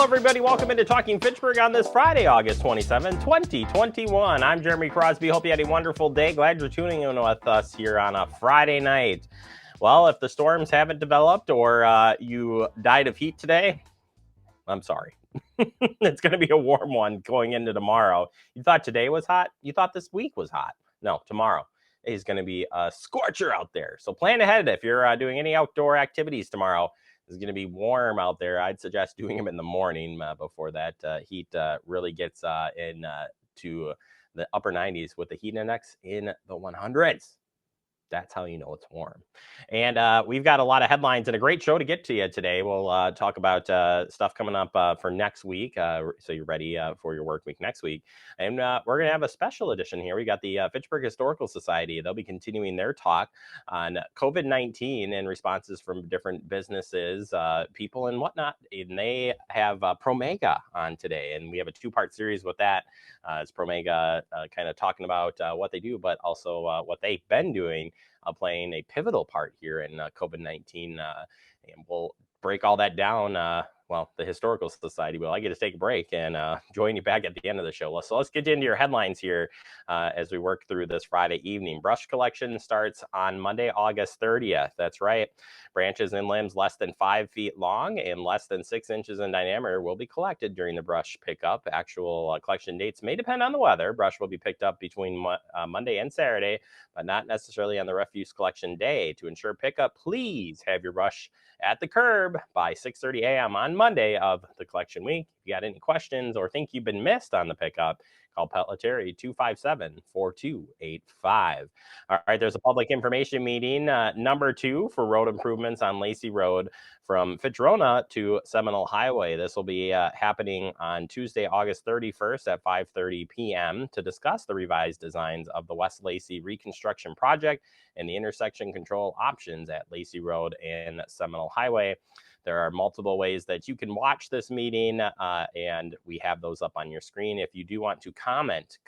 Hello, everybody. Welcome into Talking Fitchburg on this Friday, August 27, 2021. I'm Jeremy Crosby. Hope you had a wonderful day. Glad you're tuning in with us here on a Friday night. Well, if the storms haven't developed or you died of heat today, I'm sorry. It's going to be a warm one going into tomorrow. You thought today was hot? You thought this week was hot? No, tomorrow is going to be a scorcher out there. So plan ahead if you're doing any outdoor activities tomorrow. It's going to be warm out there. I'd suggest doing them in the morning before that heat really gets to the upper 90s with the heat index in the 100s. That's how you know it's warm. And we've got a lot of headlines and a great show to get to you today. We'll talk about stuff coming up for next week, so you're ready for your work week next week. And we're going to have a special edition here. We got the Fitchburg Historical Society. They'll be continuing their talk on COVID-19 and responses from different businesses, people, and whatnot. And they have Promega on today, and we have a two-part series with that. It's Promega kind of talking about what they do, but also what they've been doing, playing a pivotal part here in COVID-19. And we'll break all that down. The Historical Society will. I get to take a break and join you back at the end of the show. So let's get into your headlines here as we work through this Friday evening. Brush collection starts on Monday, August 30th. That's right. Branches and limbs less than 5 feet long and less than 6 inches in diameter will be collected during the brush pickup. Actual collection dates may depend on the weather. Brush will be picked up between Monday and Saturday, but not necessarily on the refuse collection day. To ensure pickup, please have your brush at the curb by 6:30 a.m. on Monday of the collection week. If you got any questions or think you've been missed on the pickup, call Pelletieri 257-4285. All right, there's a public information meeting number 2 for road improvements on Lacey Road from Fitzrona to Seminole Highway. This will be happening on Tuesday, August 31st at 5:30 p.m. to discuss the revised designs of the West Lacey reconstruction project and the intersection control options at Lacey Road and Seminole Highway. There are multiple ways that you can watch this meeting, and we have those up on your screen. If you do want to comment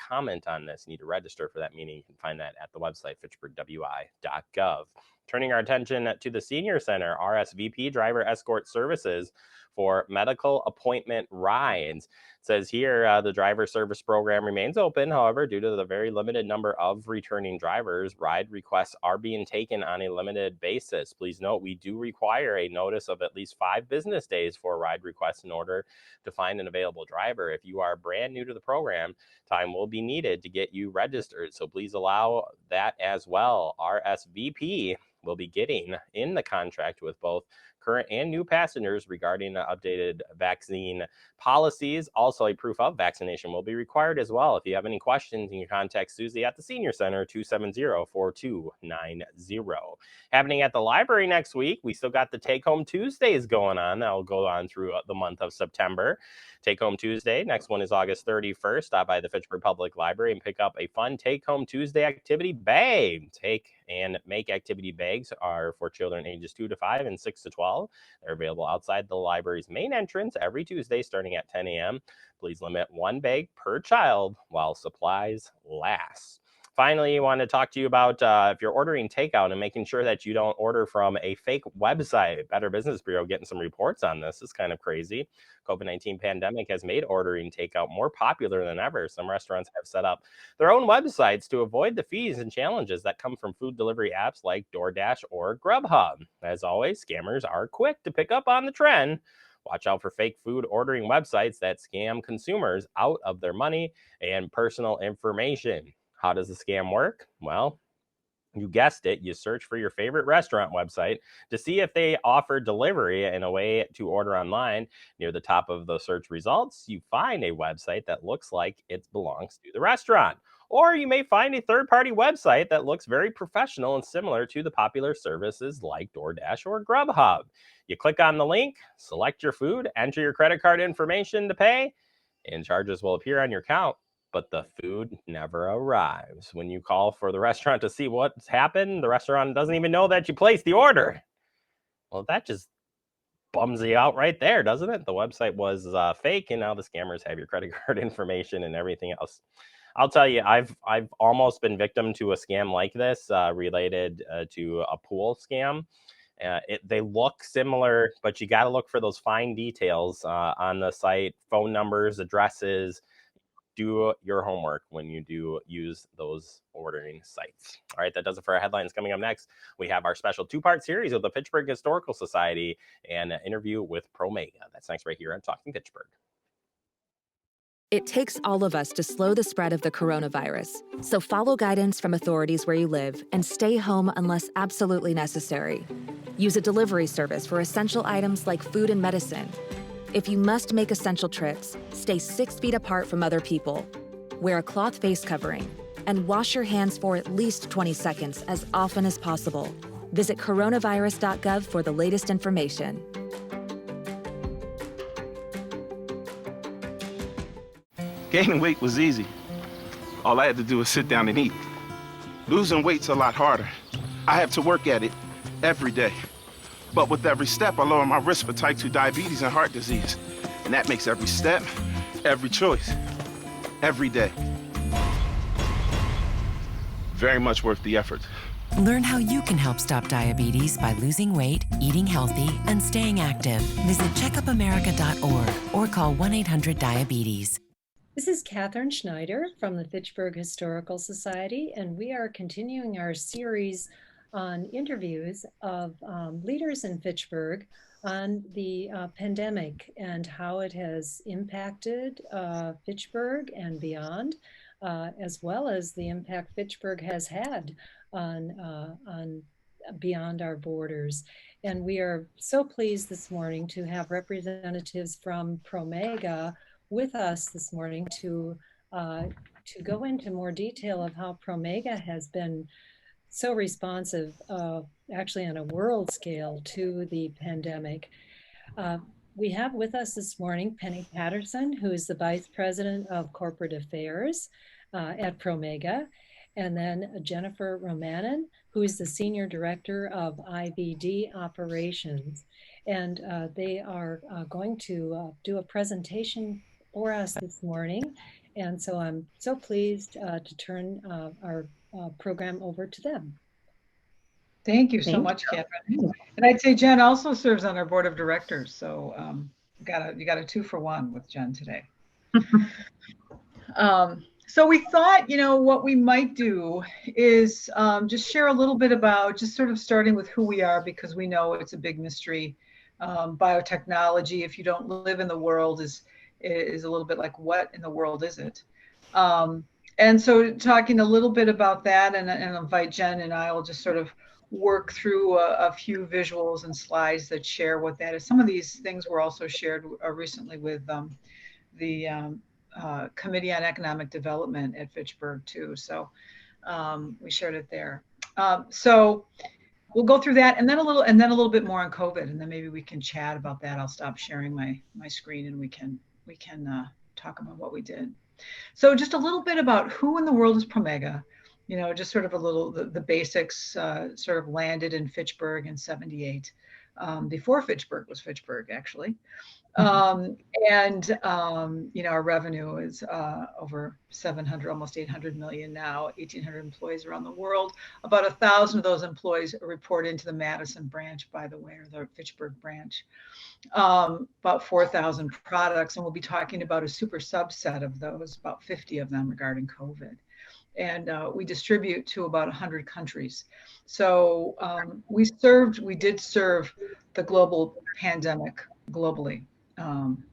on this, you need to register for that meeting. You can find that at the website, fitchburgwi.gov. Turning our attention to the Senior Center, RSVP driver escort services for medical appointment rides. It says here the driver service program remains open. However, due to the very limited number of returning drivers, ride requests are being taken on a limited basis. Please note, we do require a notice of at least 5 business days for ride requests in order to find an available driver. If you are brand new to the program, time will be needed to get you registered. So please allow that as well. RSVP will be getting in the contract with both current and new passengers regarding updated vaccine policies. Also, a proof of vaccination will be required as well. If you have any questions, you can contact Susie at the Senior Center, 270-4290. Happening at the library next week, we still got the Take Home Tuesdays going on. That'll go on through the month of September. Take Home Tuesday. Next one is August 31st. Stop by the Fitchburg Public Library and pick up a fun Take Home Tuesday activity bag. Take and make activity bags are for children ages 2 to 5 and 6 to 12. They're available outside the library's main entrance every Tuesday starting at 10 a.m. Please limit 1 bag per child while supplies last. Finally, I want to talk to you about if you're ordering takeout and making sure that you don't order from a fake website. Better Business Bureau getting some reports on this. It's kind of crazy. COVID-19 pandemic has made ordering takeout more popular than ever. Some restaurants have set up their own websites to avoid the fees and challenges that come from food delivery apps like DoorDash or Grubhub. As always, scammers are quick to pick up on the trend. Watch out for fake food ordering websites that scam consumers out of their money and personal information. How does the scam work? Well, you guessed it. You search for your favorite restaurant website to see if they offer delivery in a way to order online. Near the top of the search results, you find a website that looks like it belongs to the restaurant. Or you may find a third-party website that looks very professional and similar to the popular services like DoorDash or Grubhub. You click on the link, select your food, enter your credit card information to pay, and charges will appear on your account. But the food never arrives. When you call for the restaurant to see what's happened, the restaurant doesn't even know that you placed the order. Well, that just bums you out right there, doesn't it? The website was fake, and now the scammers have your credit card information and everything else. I'll tell you, I've almost been victim to a scam like this related to a pool scam. They look similar, but you got to look for those fine details on the site, phone numbers, addresses. Do your homework when you do use those ordering sites. All right, that does it for our headlines. Coming up next, we have our special two-part series of the Fitchburg Historical Society and an interview with Promega. That's next right here on Talking Fitchburg. It takes all of us to slow the spread of the coronavirus. So follow guidance from authorities where you live and stay home unless absolutely necessary. Use a delivery service for essential items like food and medicine. If you must make essential trips, stay 6 feet apart from other people. Wear a cloth face covering and wash your hands for at least 20 seconds as often as possible. Visit coronavirus.gov for the latest information. Gaining weight was easy. All I had to do was sit down and eat. Losing weight's a lot harder. I have to work at it every day. But with every step, I lower my risk for type 2 diabetes and heart disease. And that makes every step, every choice, every day very much worth the effort. Learn how you can help stop diabetes by losing weight, eating healthy, and staying active. Visit checkupamerica.org or call 1-800-DIABETES. This is Catherine Schneider from the Fitchburg Historical Society, and we are continuing our series on interviews of leaders in Fitchburg on the pandemic and how it has impacted Fitchburg and beyond, as well as the impact Fitchburg has had on beyond our borders. And we are so pleased this morning to have representatives from Promega with us this morning to go into more detail of how Promega has been so responsive, actually on a world scale, to the pandemic. We have with us this morning Penny Patterson, who is the Vice President of Corporate Affairs at Promega, and then Jennifer Romanin, who is the Senior Director of IVD Operations. And they are going to do a presentation for us this morning. And so I'm so pleased to turn our program over to them. Thank you so much, Catherine. And I'd say Jen also serves on our board of directors. So you got a 2-for-1 with Jen today. So we thought, what we might do is just share a little bit about just sort of starting with who we are, because we know it's a big mystery. Biotechnology, if you don't live in the world, is a little bit like, what in the world is it? And so talking a little bit about that, and invite Jen and I will just sort of work through a few visuals and slides that share what that is. Some of these things were also shared recently with the Committee on Economic Development at Fitchburg too. So we shared it there. So we'll go through that, and then a little bit more on COVID, and then maybe we can chat about that. I'll stop sharing my screen, and we can talk about what we did. So just a little bit about who in the world is Promega. Just sort of a little, the basics. Sort of landed in Fitchburg in '78, before Fitchburg was Fitchburg, actually. Our revenue is over 700, almost 800 million now, 1,800 employees around the world. About 1,000 of those employees report into the Madison branch, by the way, or the Fitchburg branch. About 4,000 products, and we'll be talking about a super subset of those, about 50 of them regarding COVID. And we distribute to about 100 countries. So we did serve the global pandemic globally. And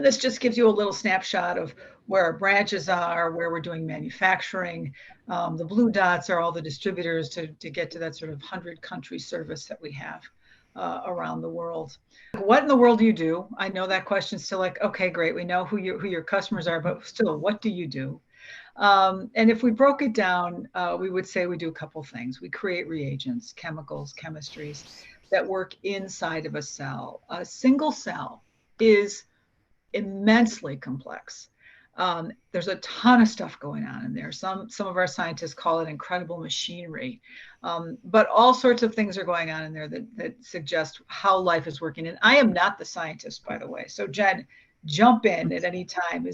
this just gives you a little snapshot of where our branches are, where we're doing manufacturing. The blue dots are all the distributors to get to that sort of 100 country service that we have around the world. What in the world do you do? I know that question's still like, okay, great. We know who your customers are, but still, what do you do? And if we broke it down, we would say we do a couple things. We create reagents, chemicals, chemistries that work inside of a cell. A single cell is immensely complex. There's a ton of stuff going on in there. Some of our scientists call it incredible machinery, but all sorts of things are going on in there that suggest how life is working. And I am not the scientist, by the way. So Jen, jump in at any time.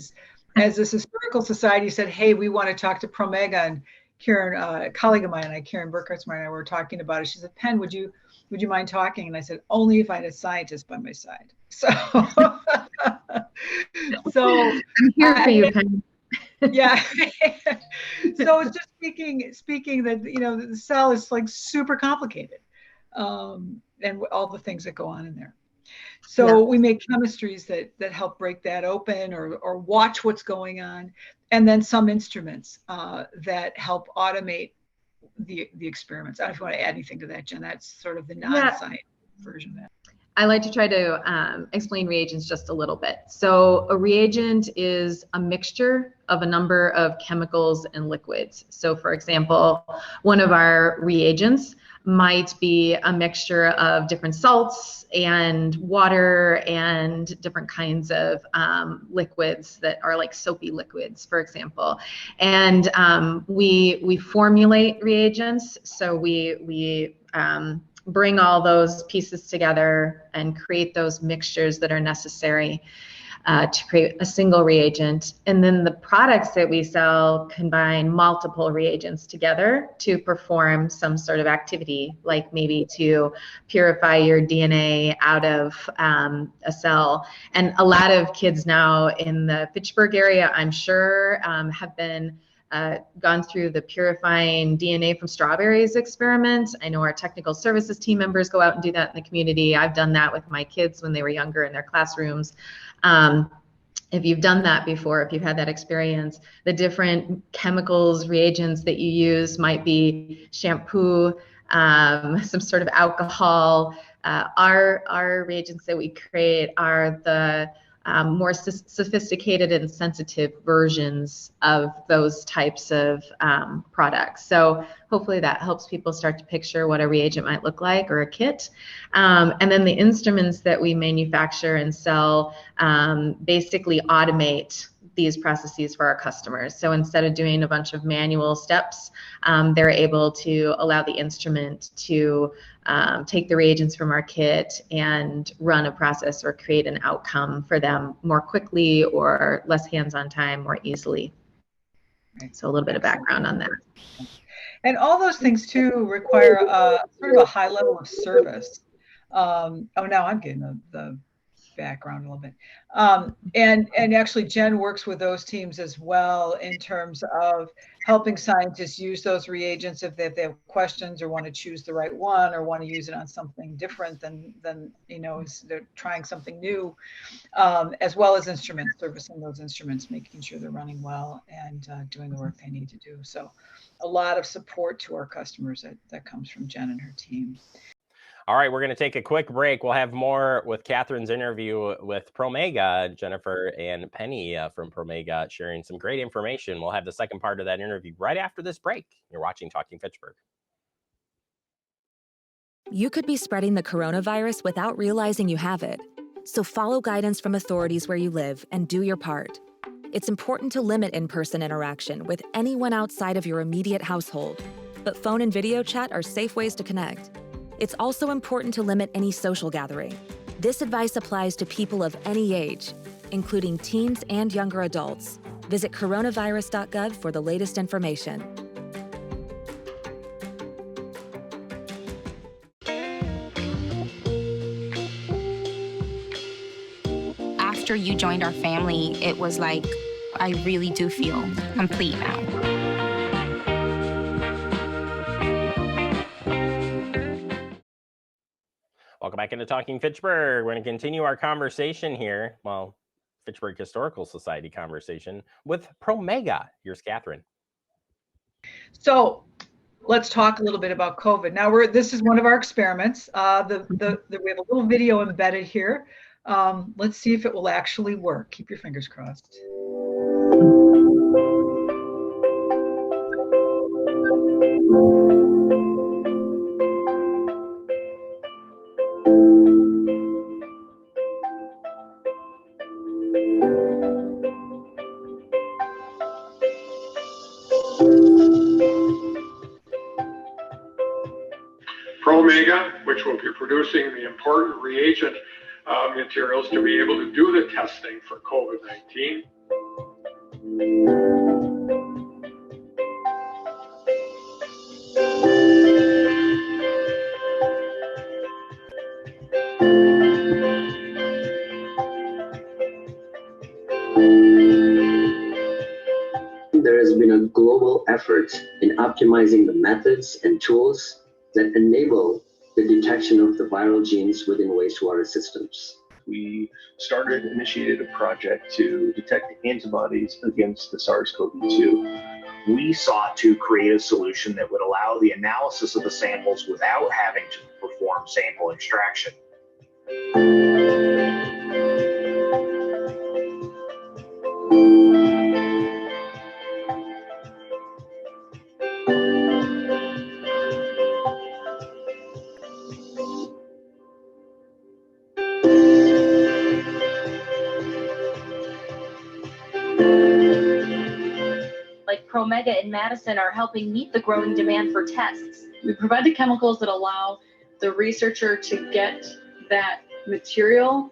As this historical society said, hey, we want to talk to Promega, and Karen, a colleague of mine, Karen Burkhartzmeyer, and I were talking about it. She said, Penn, would you would you mind talking? And I said, only if I had a scientist by my side. So, so I'm here for you, Penny. yeah. So it's just speaking that, the cell is like super complicated, and all the things that go on in there. So we make chemistries that help break that open or watch what's going on, and then some instruments that help automate the experiments. I don't know if you want to add anything to that, Jen. That's sort of the non-science version of that. I like to try to explain reagents just a little bit. So a reagent is a mixture of a number of chemicals and liquids. So for example, one of our reagents might be a mixture of different salts and water and different kinds of liquids that are like soapy liquids, for example. And we formulate reagents. So we bring all those pieces together and create those mixtures that are necessary to create a single reagent. And then the products that we sell combine multiple reagents together to perform some sort of activity, like maybe to purify your DNA out of a cell. And a lot of kids now in the Fitchburg area, I'm sure, have been gone through the purifying DNA from strawberries experiment. I know our technical services team members go out and do that in the community. I've done that with my kids when they were younger in their classrooms. If you've done that before, if you've had that experience, the different chemicals, reagents that you use might be shampoo, some sort of alcohol. Our reagents that we create are the more sophisticated and sensitive versions of those types of products. So hopefully that helps people start to picture what a reagent might look like, or a kit. And then the instruments that we manufacture and sell basically automate these processes for our customers. So instead of doing a bunch of manual steps, they're able to allow the instrument to take the reagents from our kit and run a process or create an outcome for them more quickly or less hands-on time more easily. Right. So a little bit of background on that. And all those things too require sort of a high level of service. Oh, now I'm getting the background a little bit. And actually Jen works with those teams as well in terms of helping scientists use those reagents if they have questions or want to choose the right one or want to use it on something different than they're trying something new, as well as instruments, servicing those instruments, making sure they're running well and doing the work they need to do. So a lot of support to our customers that comes from Jen and her team. All right, we're going to take a quick break. We'll have more with Catherine's interview with Promega, Jennifer and Penny from Promega, sharing some great information. We'll have the second part of that interview right after this break. You're watching Talking Fitchburg. You could be spreading the coronavirus without realizing you have it. So follow guidance from authorities where you live and do your part. It's important to limit in-person interaction with anyone outside of your immediate household, but phone and video chat are safe ways to connect. It's also important to limit any social gathering. This advice applies to people of any age, including teens and younger adults. Visit coronavirus.gov for the latest information. After you joined our family, it was like, I really do feel complete now. Welcome back into Talking Fitchburg. We're going to continue our conversation here. Well, Fitchburg Historical Society conversation with Promega. Here's Catherine. So let's talk a little bit about COVID. Now this is one of our experiments. We have a little video embedded here. Let's see if it will actually work. Keep your fingers crossed. Promega, which will be producing the important reagent materials to be able to do the testing for COVID-19. There has been a global effort in optimizing the methods and tools that enable the detection of the viral genes within wastewater systems. We initiated a project to detect antibodies against the SARS-CoV-2. We sought to create a solution that would allow the analysis of the samples without having to perform sample extraction. Like Promega in Madison are helping meet the growing demand for tests. We provide the chemicals that allow the researcher to get that material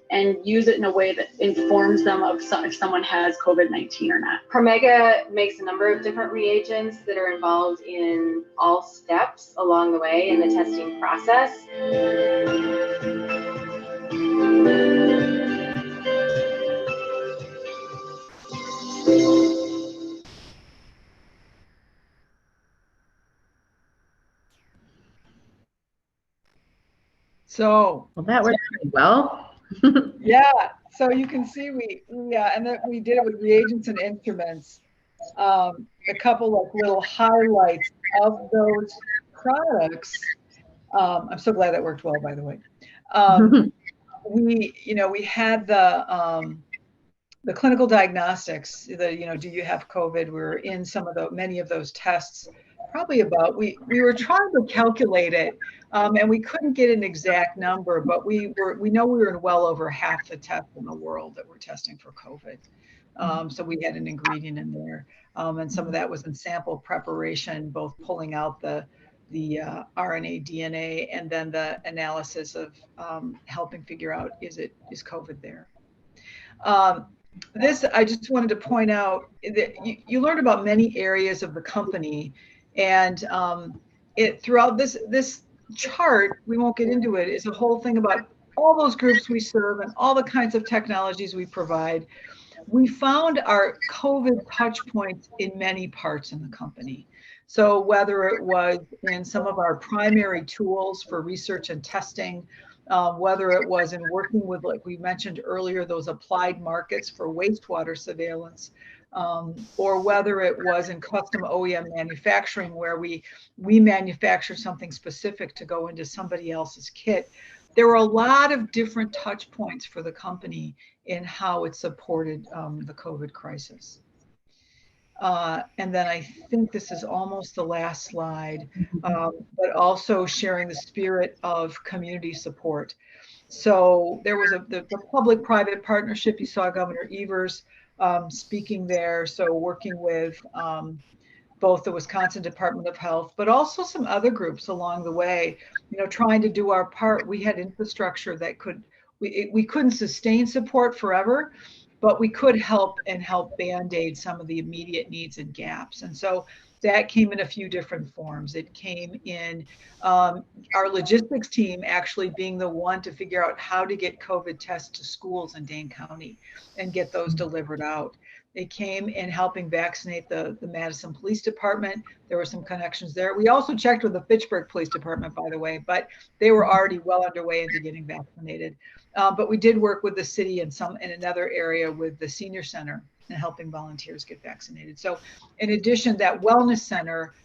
and use it in a way that informs them of if someone has COVID-19 or not. Promega makes a number of different reagents that are involved in all steps along the way in the testing process. So well, that worked pretty well. Yeah, so you can see and that we did it with reagents and instruments. A couple of little highlights of those products. I'm so glad that worked well, by the way. We had the clinical diagnostics, do you have COVID? We were in many of those tests, probably we were trying to calculate it, and we couldn't get an exact number, but we know we were in well over half the tests in the world that were testing for COVID. So we had an ingredient in there, and some of that was in sample preparation, both pulling out the RNA, DNA, and then the analysis of helping figure out is COVID there. This, I just wanted to point out that you learned about many areas of the company, and throughout this chart, we won't get into it, is a whole thing about all those groups we serve and all the kinds of technologies we provide. We found our COVID touch points in many parts in the company. So whether it was in some of our primary tools for research and testing, whether it was in working with, like we mentioned earlier, those applied markets for wastewater surveillance, or whether it was in custom OEM manufacturing, where we manufacture something specific to go into somebody else's kit. There were a lot of different touch points for the company in how it supported the COVID crisis. And then I think this is almost the last slide, but also sharing the spirit of community support. So there was the public-private partnership. You saw Governor Evers speaking there. So working with both the Wisconsin Department of Health, but also some other groups along the way, trying to do our part. We had infrastructure that we couldn't sustain support forever, but we could help Band-Aid some of the immediate needs and gaps. And so that came in a few different forms. It came in our logistics team actually being the one to figure out how to get COVID tests to schools in Dane County and get those delivered out. It came in helping vaccinate the Madison Police Department. There were some connections there. We also checked with the Fitchburg Police Department, by the way, but they were already well underway into getting vaccinated. But we did work with the city in another area with the senior center and helping volunteers get vaccinated. So in addition, that wellness center,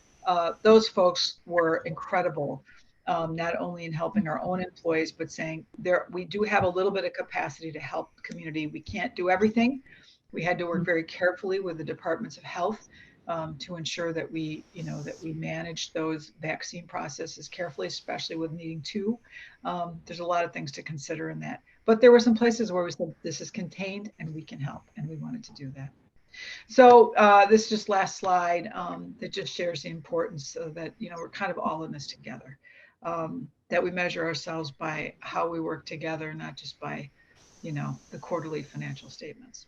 those folks were incredible, not only in helping our own employees, but saying we do have a little bit of capacity to help the community. We can't do everything. We had to work very carefully with the departments of health to ensure that we manage those vaccine processes carefully, especially with needing two. There's a lot of things to consider in that. But there were some places where we said, this is contained and we can help, and we wanted to do that. So this just last slide that just shares the importance so that, we're kind of all in this together, that we measure ourselves by how we work together, not just by, the quarterly financial statements.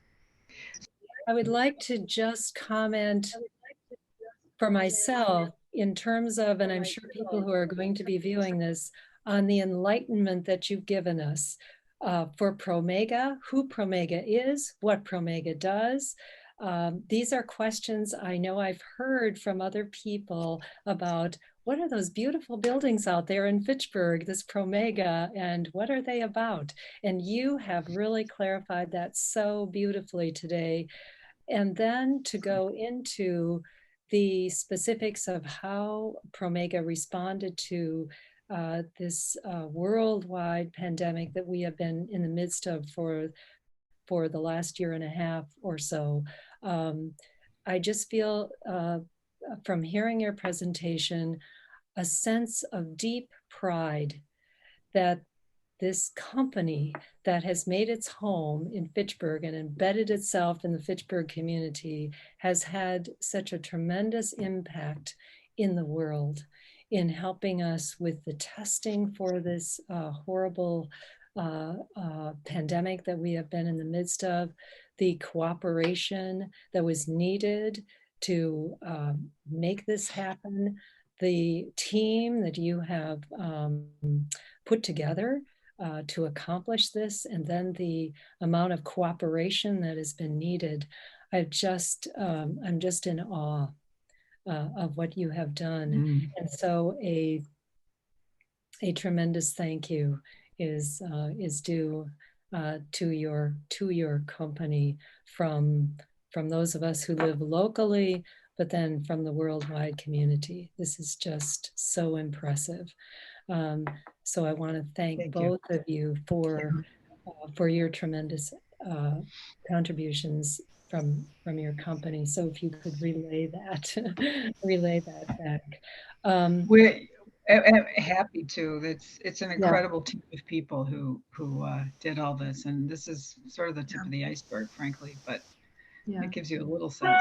I would like to just comment for myself in terms of, and I'm sure people who are going to be viewing this, on the enlightenment that you've given us. for Promega, who Promega is, what Promega does. These are questions I know I've heard from other people about what are those beautiful buildings out there in Fitchburg, this Promega, and what are they about? And you have really clarified that so beautifully today. And then to go into the specifics of how Promega responded to this worldwide pandemic that we have been in the midst of for the last year and a half or so. I just feel from hearing your presentation, a sense of deep pride that this company that has made its home in Fitchburg and embedded itself in the Fitchburg community has had such a tremendous impact in the world in helping us with the testing for this horrible pandemic that we have been in the midst of, the cooperation that was needed to make this happen, the team that you have put together to accomplish this, and then the amount of cooperation that has been needed. I'm just in awe of what you have done. And so a tremendous thank you is due to your company from those of us who live locally, but then from the worldwide community. This is just so impressive. So I want to thank both of you for your tremendous contributions from your company. So if you could relay that back. We're happy to. It's an incredible team of people who did all this, and this is sort of the tip of the iceberg, frankly, but it gives you a little sense.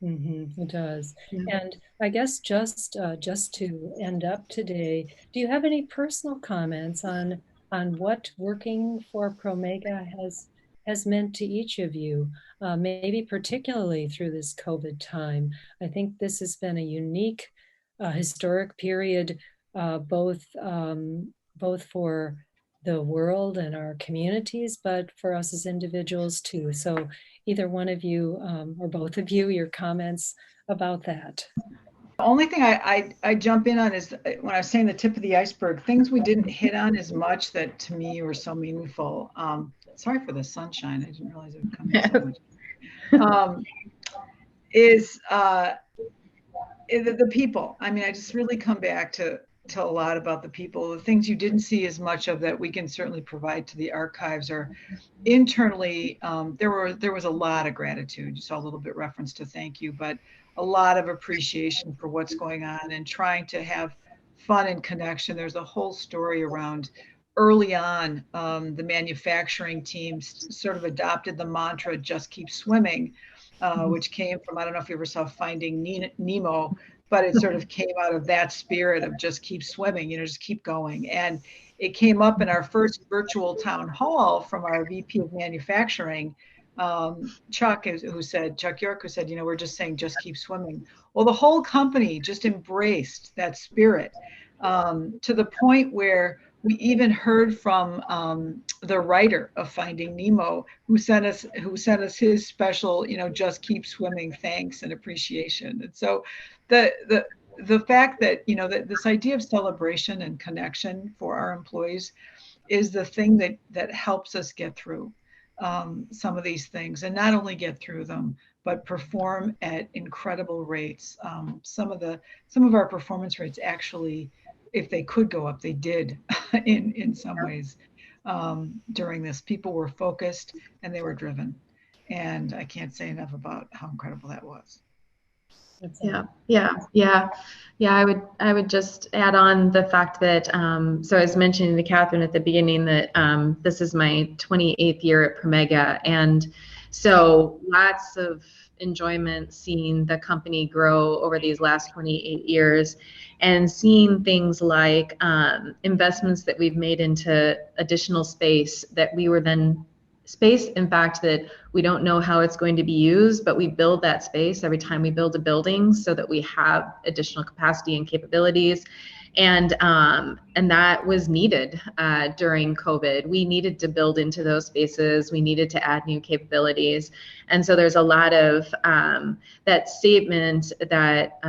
It does. And I guess just to end up today, do you have any personal comments on what working for Promega has meant to each of you, maybe particularly through this COVID time? I think this has been a unique, historic period, both for the world and our communities, but for us as individuals too. So either one of you or both of you, your comments about that. The only thing I jump in on is when I was saying the tip of the iceberg, things we didn't hit on as much that to me were so meaningful. Sorry for the sunshine. I didn't realize it would come in so much. Is the people. I mean, I just really come back to a lot about the people, the things you didn't see as much of that we can certainly provide to the archives, or internally. There was a lot of gratitude. You saw a little bit reference to thank you, but a lot of appreciation for what's going on and trying to have fun and connection. There's a whole story around early on, the manufacturing teams sort of adopted the mantra, just keep swimming, which came from, I don't know if you ever saw Finding Nemo, but it sort of came out of that spirit of just keep swimming, just keep going. And it came up in our first virtual town hall from our VP of manufacturing, Chuck York, who said, we're just saying, just keep swimming. Well, the whole company just embraced that spirit to the point where we even heard from the writer of Finding Nemo, who sent us his special, just keep swimming, thanks and appreciation. And so the fact that, that this idea of celebration and connection for our employees is the thing that helps us get through some of these things, and not only get through them, but perform at incredible rates. Some of our performance rates actually, if they could go up, they did in some ways during this. People were focused and they were driven. And I can't say enough about how incredible that was. Yeah. I would just add on the fact that, so I was mentioning to Catherine at the beginning that this is my 28th year at Promega. And so lots of enjoyment seeing the company grow over these last 28 years and seeing things like investments that we've made into additional space that we were then in fact, that we don't know how it's going to be used, but we build that space every time we build a building so that we have additional capacity and capabilities. And that was needed during COVID. We needed to build into those spaces. We needed to add new capabilities. And so there's a lot of that statement that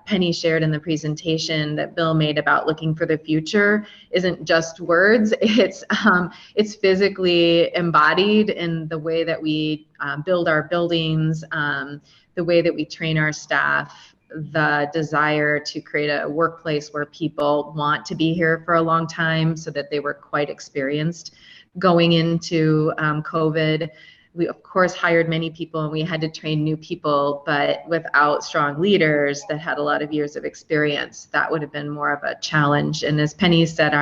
Penny shared in the presentation that Bill made about looking for the future isn't just words. It's physically embodied in the way that we build our buildings, the way that we train our staff, the desire to create a workplace where people want to be here for a long time, so that they were quite experienced going into COVID. We, of course, hired many people and we had to train new people, but without strong leaders that had a lot of years of experience, that would have been more of a challenge. And as Penny said,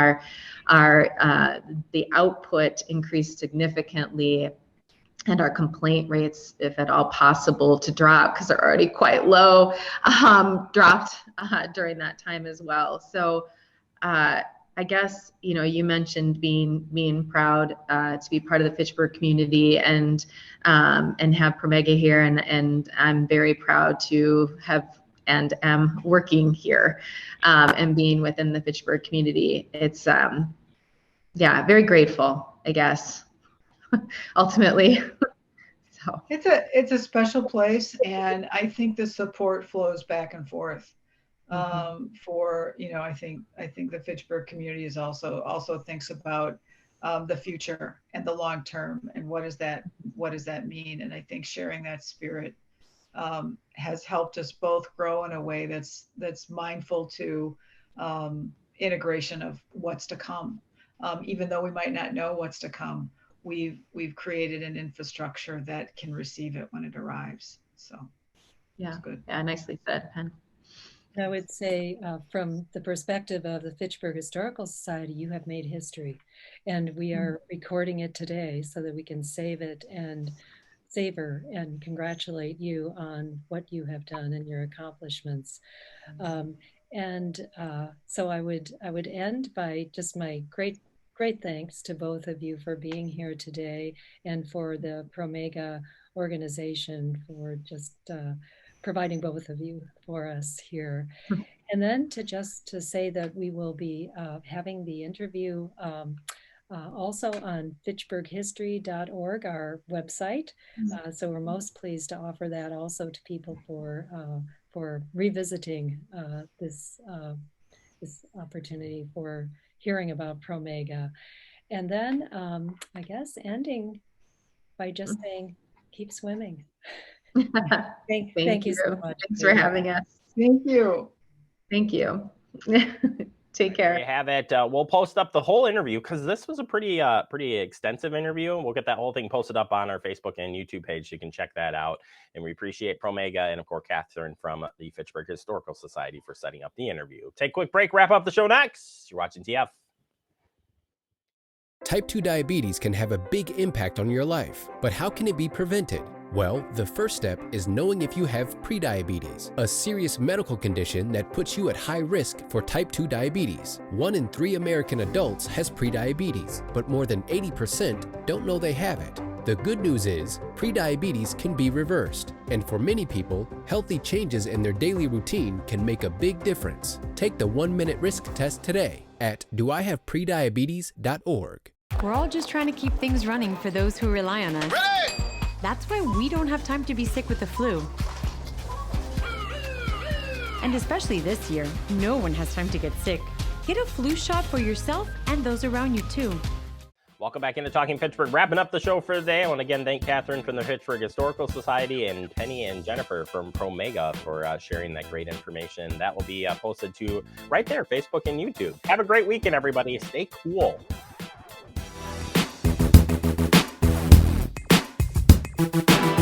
the output increased significantly, and our complaint rates, if at all possible, to drop, because they're already quite low, dropped during that time as well. So I guess, you mentioned being proud to be part of the Fitchburg community and have Promega here, and I'm very proud to have and am working here and being within the Fitchburg community. It's very grateful, I guess. Ultimately. So it's a special place, and I think the support flows back and forth. For I think the Fitchburg community is also thinks about the future and the long term, and what does that mean? And I think sharing that spirit has helped us both grow in a way that's mindful to integration of what's to come. Even though we might not know what's to come, we've created an infrastructure that can receive it when it arrives. So yeah, good. Yeah, nicely said, Pen. I would say from the perspective of the Fitchburg Historical Society, you have made history, and we are recording it today so that we can save it and savor and congratulate you on what you have done and your accomplishments. So I would end by just my great thanks to both of you for being here today, and for the Promega organization for just providing both of you for us here. And then to say that we will be having the interview also on fitchburghistory.org, our website. So we're most pleased to offer that also to people for revisiting this opportunity for hearing about Promega. And then I guess ending by just saying, keep swimming. Thank you so much. Thanks for having us. Thank you. Thank you. Take care. There you have it. We'll post up the whole interview, because this was a pretty extensive interview. We'll get that whole thing posted up on our Facebook and YouTube page. You can check that out. And we appreciate Promega and, of course, Catherine from the Fitchburg Historical Society for setting up the interview. Take a quick break. Wrap up the show next. You're watching TF. Type 2 diabetes can have a big impact on your life, but how can it be prevented? Well, the first step is knowing if you have prediabetes, a serious medical condition that puts you at high risk for type 2 diabetes. 1 in 3 American adults has prediabetes, but more than 80% don't know they have it. The good news is, prediabetes can be reversed, and for many people, healthy changes in their daily routine can make a big difference. Take the 1-minute risk test today at doihaveprediabetes.org. We're all just trying to keep things running for those who rely on us. Ready! That's why we don't have time to be sick with the flu. And especially this year, no one has time to get sick. Get a flu shot for yourself and those around you too. Welcome back into Talking Fitchburg. Wrapping up the show for today. I want to again thank Catherine from the Fitchburg Historical Society and Penny and Jennifer from Promega for sharing that great information. That will be posted to right there, Facebook and YouTube. Have a great weekend, everybody. Stay cool. Thank you.